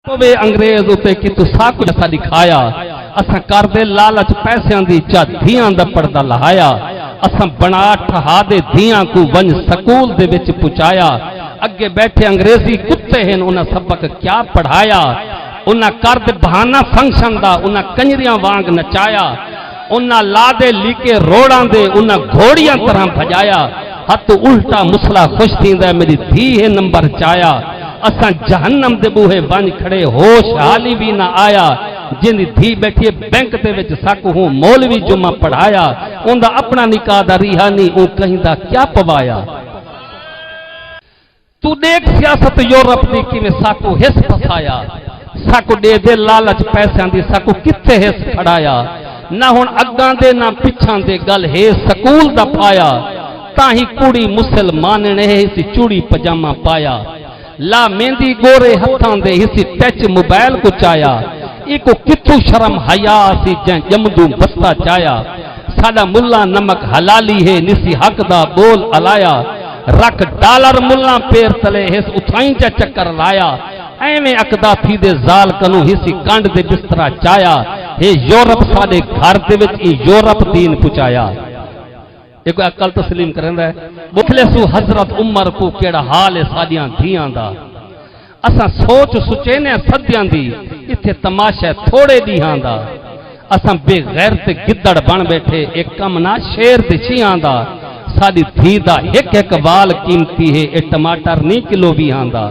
वे अंग्रेज उते कि तू साकु जैसा दिखाया असा कर दे लालच पैसों की चा धियां दा पर्दा लहाया असा बना ठहा दे धियां को वन स्कूल दे विच पुचाया अगे बैठे अंग्रेजी कुत्ते हैं उन्हें सबक क्या पढ़ाया उन्हें कर दे बहाना फंक्शन दा उन्हें कंजरियां वांग नचाया उन्हें ला दे लीके रोड़ा दे उन्हें घोड़ियां तरह भजाया हथ उल्टा मुसला खुश थींदा मेरी धी है नंबर चाया असा जहन्नम दे बूहे बन खड़े होश हाली भी ना आया जिंदी धी बैठी बैंक दे विच सकू हूं मौलवी जुम्मा पढ़ाया उनका अपना निकाह दा रिहानी ऊ कहीं दा क्या पवाया। तू देख सियासत यूरोप दी किवें साकू हिस फसाया साकू दे दे लालच पैसों दी साकू किथे हिस फड़ाया ना हुण अग्गां दे ना पिछां दे गल है स्कूल दा पाया ताही कुड़ी मुसलमान ने इसी चूड़ी पजामा पाया ला मेहंदी गोरे हथां दे हिसी टच मोबाइल को चाया इको किथू शर्म हया सी जमदू बस्ता चाया साडा मुल्ला नमक हलाली है निसी हक दा बोल अलाया रख डॉलर मुल्ला पैर तले हिस उठाई चा चक्कर लाया एवें अकदा थी दे जाल कनु हिसी कंड दे बिस्तरा चाया हे यूरोप साडे घर दे विच यूरोप दीन पुचाया एक अकल तस्लीम करंदा है बुखले सु हजरत उमर को केड़ा हाल है साडियां धियां दा असा सोच सुचेने सदियां दी इथे तमाशा थोड़े दीहां दा असा बेगैर ते गिद्दड़ बन बैठे एक कम ना शेर ते छियां दा साडी धी दा एक एक वाल कीमती है ए टमाटर नहीं किलो भी आंदा।